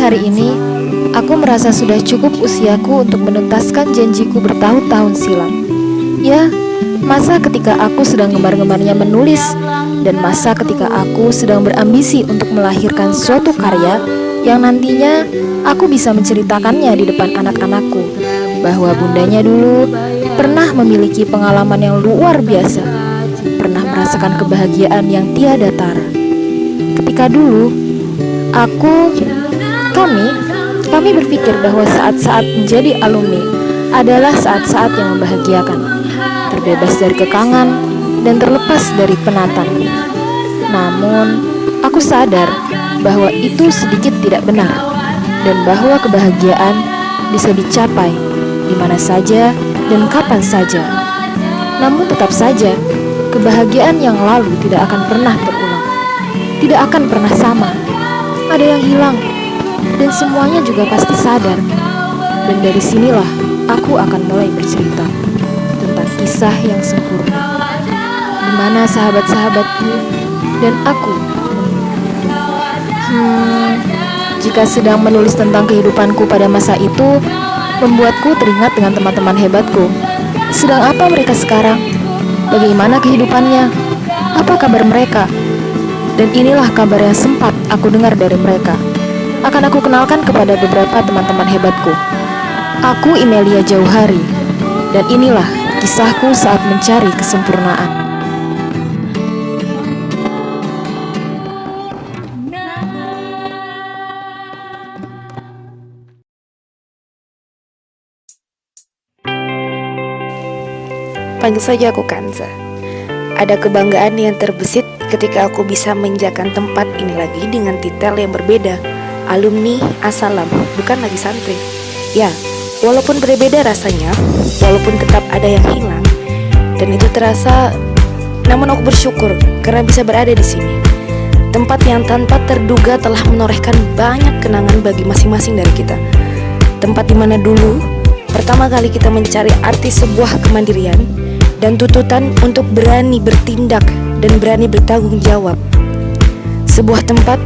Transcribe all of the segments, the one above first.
hari ini, aku merasa sudah cukup usiaku untuk menuntaskan janjiku bertahun-tahun silam. Ya, masa ketika aku sedang gemar-gemarnya menulis, dan masa ketika aku sedang berambisi untuk melahirkan suatu karya yang nantinya aku bisa menceritakannya di depan anak-anakku, bahwa bundanya dulu pernah memiliki pengalaman yang luar biasa, pernah merasakan kebahagiaan yang tiada tara. Ketika dulu, kami berpikir bahwa saat-saat menjadi alumni adalah saat-saat yang membahagiakan, terbebas dari kekangan dan terlepas dari penatan. Namun, aku sadar bahwa itu sedikit tidak benar, dan bahwa kebahagiaan bisa dicapai di mana saja dan kapan saja. Namun tetap saja, kebahagiaan yang lalu tidak akan pernah terulang, tidak akan pernah sama. Ada yang hilang, dan semuanya juga pasti sadar. Dan dari sinilah aku akan mulai bercerita tentang kisah yang sempurna, di mana sahabat-sahabatku dan aku. Jika sedang menulis tentang kehidupanku pada masa itu, membuatku teringat dengan teman-teman hebatku. Sedang apa mereka sekarang? Bagaimana kehidupannya? Apa kabar mereka? Dan inilah kabar yang sempat aku dengar dari mereka. Akan aku kenalkan kepada beberapa teman-teman hebatku. Aku Imelia Jauhari, dan inilah kisahku saat mencari kesempurnaan. Panggil saja aku Kanza. Ada kebanggaan yang terbesit ketika aku bisa menginjakan tempat ini lagi dengan titel yang berbeda. Alumni Asalam, bukan lagi santri. Ya, walaupun berbeda rasanya, walaupun tetap ada yang hilang, dan itu terasa, namun aku bersyukur karena bisa berada di sini. Tempat yang tanpa terduga telah menorehkan banyak kenangan bagi masing-masing dari kita. Tempat di mana dulu pertama kali kita mencari arti sebuah kemandirian dan tuntutan untuk berani bertindak dan berani bertanggung jawab. Sebuah tempat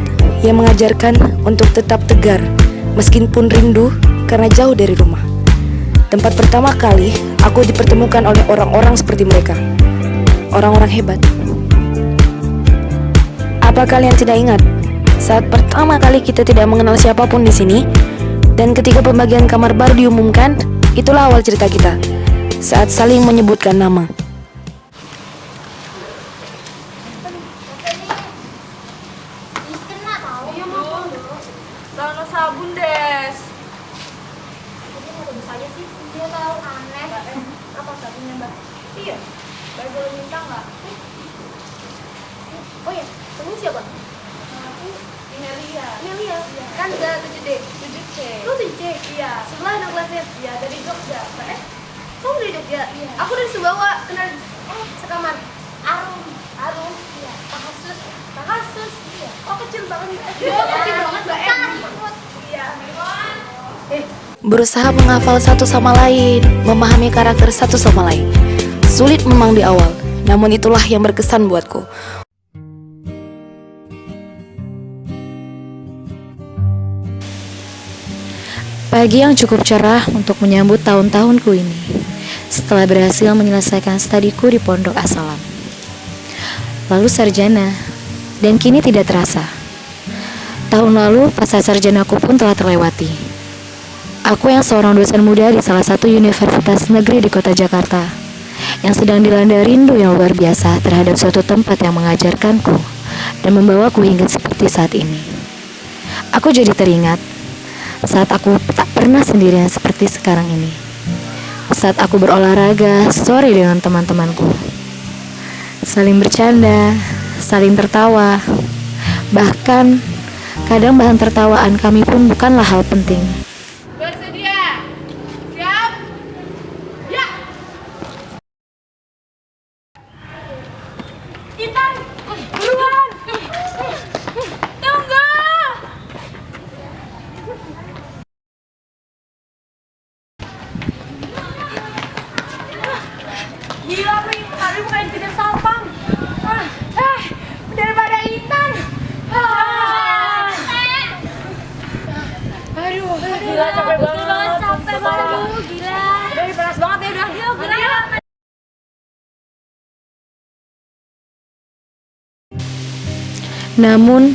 yang mengajarkan untuk tetap tegar meskipun rindu karena jauh dari rumah. Tempat pertama kali aku dipertemukan oleh orang-orang seperti mereka, orang-orang hebat. Apa kalian tidak ingat saat pertama kali kita tidak mengenal siapapun di sini, dan ketika pembagian kamar baru diumumkan, itulah awal cerita kita saat saling menyebutkan nama. Rano sabun des. Jadi mau tebus aja sih, dia tahu aneh. Apa sabunnya mbak? Iya, Mbak boleh minta nggak? oh ya, temen siapa? Aku Inelia. Melia, kan udah 7D. 7C. Lu 7D? Iya. Sebelah anak kelasnya? Iya dari Jogja. Kamu dari Jogja? Iya. Aku dari Sumbawa, kenal sekamar. Arum. Iya. Kasus. Kasus. Iya. Oh kecil banget. Iya, kecil banget, Mbak Em. Iya. Berusaha menghafal satu sama lain, memahami karakter satu sama lain. Sulit memang di awal, namun itulah yang berkesan buatku. Pagi yang cukup cerah untuk menyambut tahun-tahunku ini, setelah berhasil menyelesaikan studiku di Pondok Asalam. Lalu sarjana, dan kini tidak terasa. Tahun lalu fase sarjanaku pun telah terlewati. Aku yang seorang dosen muda di salah satu universitas negeri di kota Jakarta, yang sedang dilanda rindu yang luar biasa terhadap suatu tempat yang mengajarkanku dan membawaku hingga seperti saat ini. Aku jadi teringat saat aku tak pernah sendirian seperti sekarang ini. Saat aku berolahraga sore dengan teman-temanku, saling bercanda, saling tertawa. Bahkan kadang bahan tertawaan kami pun bukanlah hal penting. Bersedia. Siap. Ya. Intan, buruan. Tunggu. Gila lu Intan, hari bukan kita sapang. Daripada Intan. capek banget. Capek banget. Gila. Udah panas banget ya udah. Yuk, gila. Namun,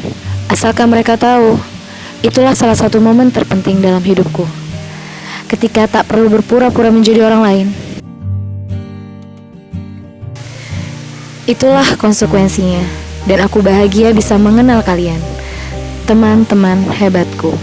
asalkan mereka tahu, itulah salah satu momen terpenting dalam hidupku. Ketika tak perlu berpura-pura menjadi orang lain. Itulah konsekuensinya, dan aku bahagia bisa mengenal kalian, teman-teman hebatku.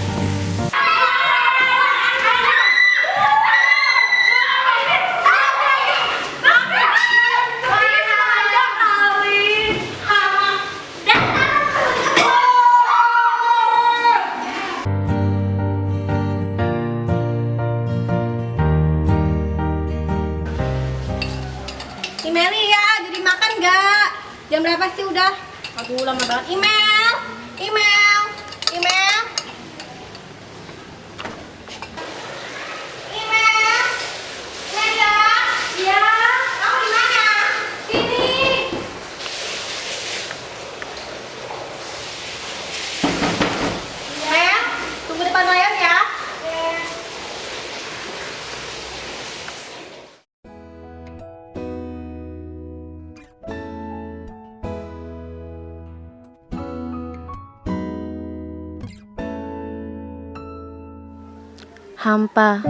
Email ya, jadi makan nggak? Jam berapa sih udah? Aduh, lama banget. Email, email, email, email, email ya? Iya. Kamu di mana? Sini. Email, tunggu depan layar ya. Hampa.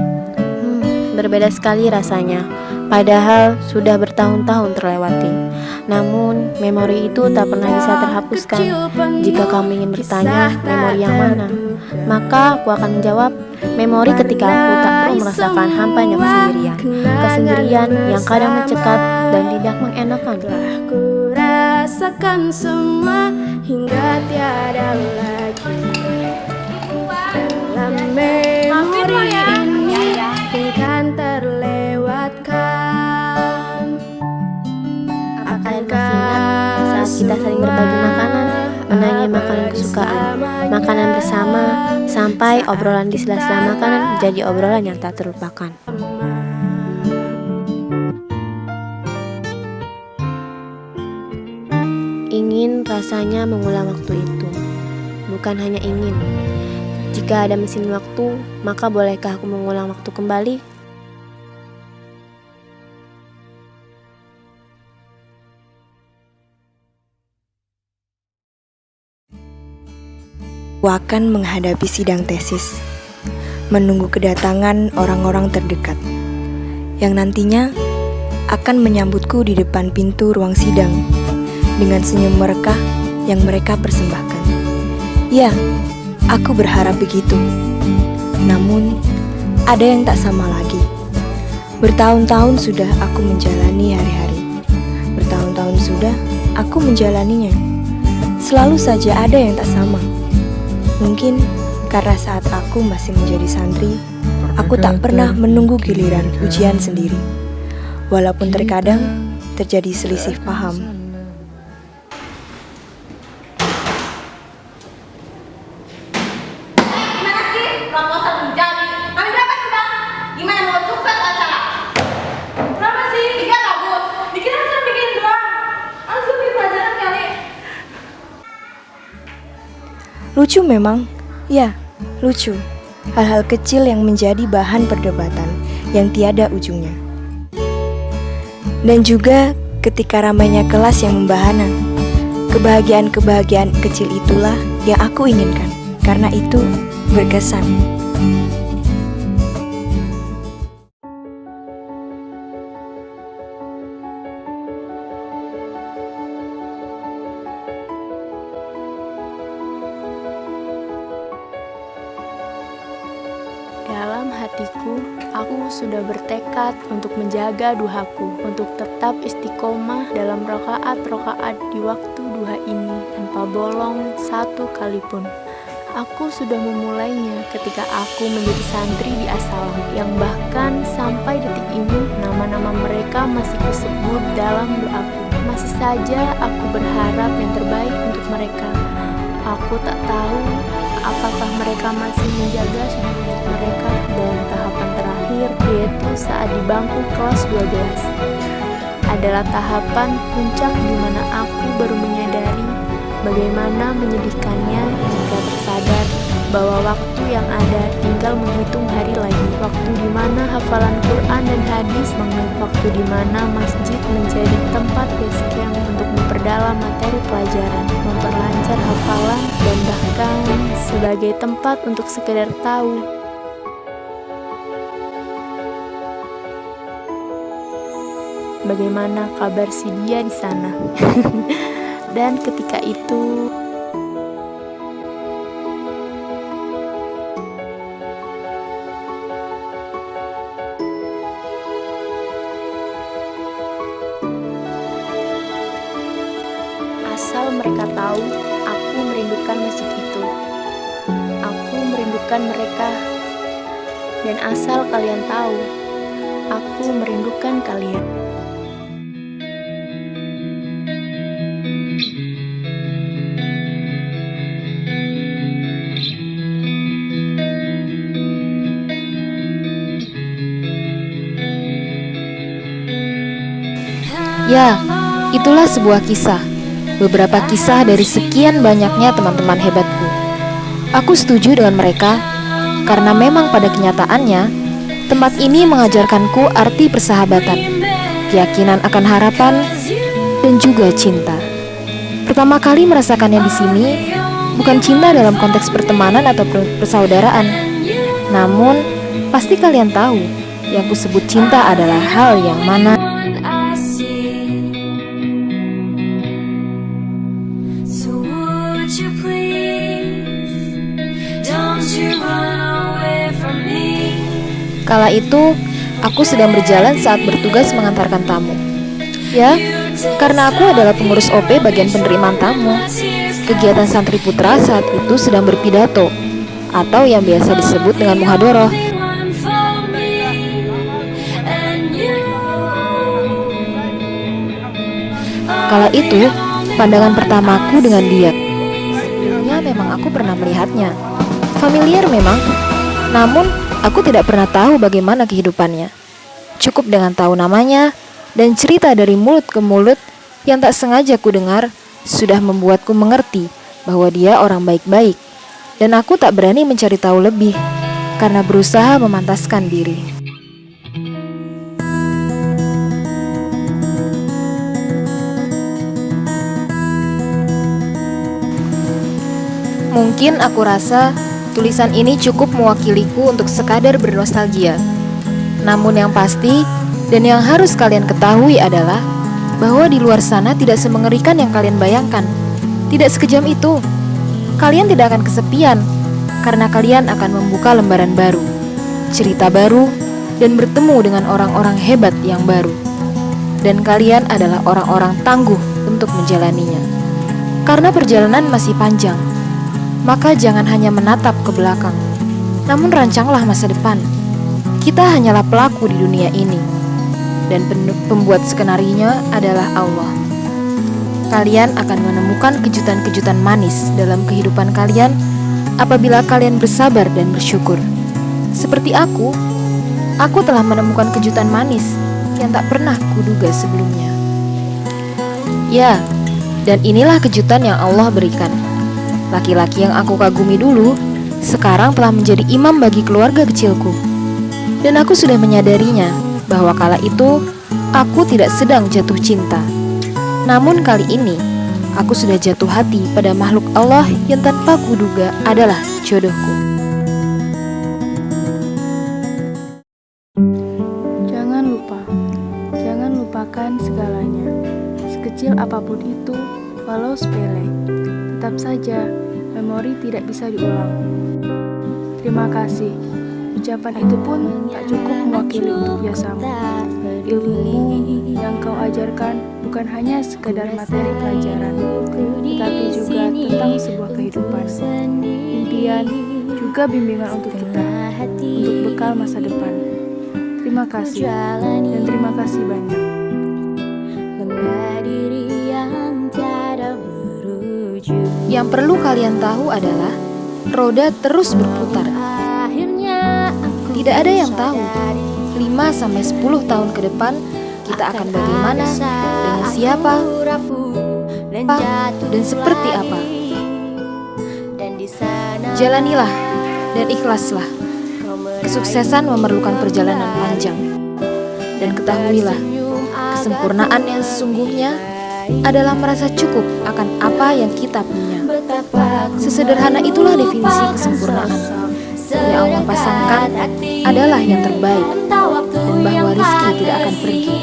Berbeda sekali rasanya. Padahal sudah bertahun-tahun terlewati. Namun, memori itu tak pernah bisa terhapuskan. Jika kamu ingin bertanya, memori yang mana? Maka aku akan menjawab, memori ketika aku tak perlu merasakan hampanya kesendirian. Kesendirian yang kadang mencekat dan tidak mengenakan. Ku rasakan semua hingga tiada lagi dalam memori ini ingkang terlewatkan. Akankah saat kita saling berbagi makanan, menanyai makanan kesukaan, makanan bersama, sampai obrolan di sela-sela makanan menjadi obrolan yang tak terlupakan. Ingin rasanya mengulang waktu itu. Bukan hanya ingin. Jika ada mesin waktu, maka bolehkah aku mengulang waktu kembali? Aku akan menghadapi sidang tesis, menunggu kedatangan orang-orang terdekat, yang nantinya akan menyambutku di depan pintu ruang sidang, dengan senyum mereka yang mereka persembahkan. Ya, aku berharap begitu. Namun, ada yang tak sama lagi. Bertahun-tahun sudah aku menjalani hari-hari. Bertahun-tahun sudah aku menjalaninya. Selalu saja ada yang tak sama. Mungkin karena saat aku masih menjadi santri, aku tak pernah menunggu giliran ujian sendiri. Walaupun terkadang terjadi selisih paham. Gimana sih? Proposal belum jadi. Kami berapa sudah? Gimana mau sukses acara? Kenapa sih? Tiga bagus. Dikira cuma bikin doang. Harus bikin pelajaran kali. Lucu memang, ya, lucu. Hal-hal kecil yang menjadi bahan perdebatan yang tiada ujungnya. Dan juga ketika ramainya kelas yang membahana. Kebahagiaan-kebahagiaan kecil itulah yang aku inginkan. Karena itu berkesan. Dalam hatiku, aku sudah bertekad untuk menjaga duhaku, untuk tetap istiqomah dalam rakaat-rakaat di waktu duha ini tanpa bolong satu kali pun. Aku sudah memulainya ketika aku menjadi santri di Asalam, yang bahkan sampai detik ini nama-nama mereka masih kusebut dalam doaku. Masih saja aku berharap yang terbaik untuk mereka. Aku tak tahu apakah mereka masih menjaga sujud mereka, dan tahapan terakhir yaitu saat di bangku kelas 12 adalah tahapan puncak di mana aku baru menyadari bagaimana menyedihkannya jika tersadar bahwa waktu yang ada tinggal menghitung hari lagi. Waktu di mana hafalan Quran dan hadis mengalir. Waktu di mana masjid menjadi tempat base camp untuk memperdalam materi pelajaran, memperlancar hafalan, dan bahkan sebagai tempat untuk sekedar tahu bagaimana kabar si dia di sana. Dan ketika itu asal mereka tahu, aku merindukan masjid itu. Aku merindukan mereka. Dan asal kalian tahu, aku merindukan kalian. Ya, itulah sebuah kisah. Beberapa kisah dari sekian banyaknya teman-teman hebatku. Aku setuju dengan mereka, karena memang pada kenyataannya, tempat ini mengajarkanku arti persahabatan, keyakinan akan harapan, dan juga cinta. Pertama kali merasakannya di sini, bukan cinta dalam konteks pertemanan atau persaudaraan. Namun, pasti kalian tahu, yang kusebut cinta adalah hal yang mana kala itu, aku sedang berjalan saat bertugas mengantarkan tamu. Ya, karena aku adalah pengurus OP bagian penerimaan tamu. Kegiatan santri putra saat itu sedang berpidato, atau yang biasa disebut dengan muhadoroh. Kala itu, pandangan pertamaku dengan dia. Sebelumnya memang aku pernah melihatnya. Familiar memang, namun aku tidak pernah tahu bagaimana kehidupannya. Cukup dengan tahu namanya dan cerita dari mulut ke mulut yang tak sengaja ku dengar sudah membuatku mengerti bahwa dia orang baik-baik. Dan aku tak berani mencari tahu lebih karena berusaha memantaskan diri. Mungkin aku rasa tulisan ini cukup mewakiliku untuk sekadar bernostalgia. Namun yang pasti dan yang harus kalian ketahui adalah bahwa di luar sana tidak semengerikan yang kalian bayangkan. Tidak sekejam itu. Kalian tidak akan kesepian karena kalian akan membuka lembaran baru, cerita baru, dan bertemu dengan orang-orang hebat yang baru. Dan kalian adalah orang-orang tangguh untuk menjalaninya. Karena perjalanan masih panjang, maka jangan hanya menatap ke belakang, namun rancanglah masa depan. Kita hanyalah pelaku di dunia ini, dan pembuat skenarionya adalah Allah. Kalian akan menemukan kejutan-kejutan manis dalam kehidupan kalian apabila kalian bersabar dan bersyukur. Seperti aku telah menemukan kejutan manis yang tak pernah kuduga sebelumnya. Ya, dan inilah kejutan yang Allah berikan. Laki-laki yang aku kagumi dulu, sekarang telah menjadi imam bagi keluarga kecilku. Dan aku sudah menyadarinya bahwa kala itu, aku tidak sedang jatuh cinta. Namun kali ini, aku sudah jatuh hati pada makhluk Allah yang tanpa kuduga adalah jodohku. Jangan lupakan segalanya. Sekecil apapun itu, walau sepele. Tetap saja, memori tidak bisa diulang. Terima kasih. Ucapan itu pun tak cukup mewakili untuk jasamu. Ilmumu yang kau ajarkan bukan hanya sekedar materi pelajaran, tetapi juga tentang sebuah kehidupan, impian, juga bimbingan untuk kita, untuk bekal masa depan. Terima kasih, dan terima kasih banyak. Yang perlu kalian tahu adalah roda terus berputar. Tidak ada yang tahu 5-10 tahun ke depan kita akan bagaimana, dengan siapa, dan seperti apa. Jalanilah dan ikhlaslah. Kesuksesan memerlukan perjalanan panjang. Dan ketahuilah, kesempurnaan yang sesungguhnya adalah merasa cukup akan apa yang kita punya. Sesederhana itulah definisi kesempurnaan. Yang Allah pasangkan adalah yang terbaik, dan bahwa rezeki tidak akan pergi,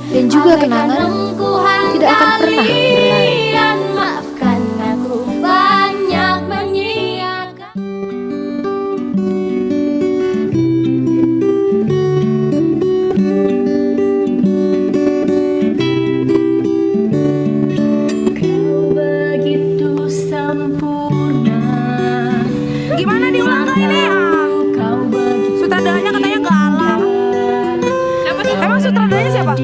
dan juga kenangan tidak akan pernah berlari. Maafkan aku banyak menyiakan. Kau begitu sempurna. Gimana diulang kali ini ya? Kau begitu Sutradaranya katanya galak. Emang sutradaranya siapa?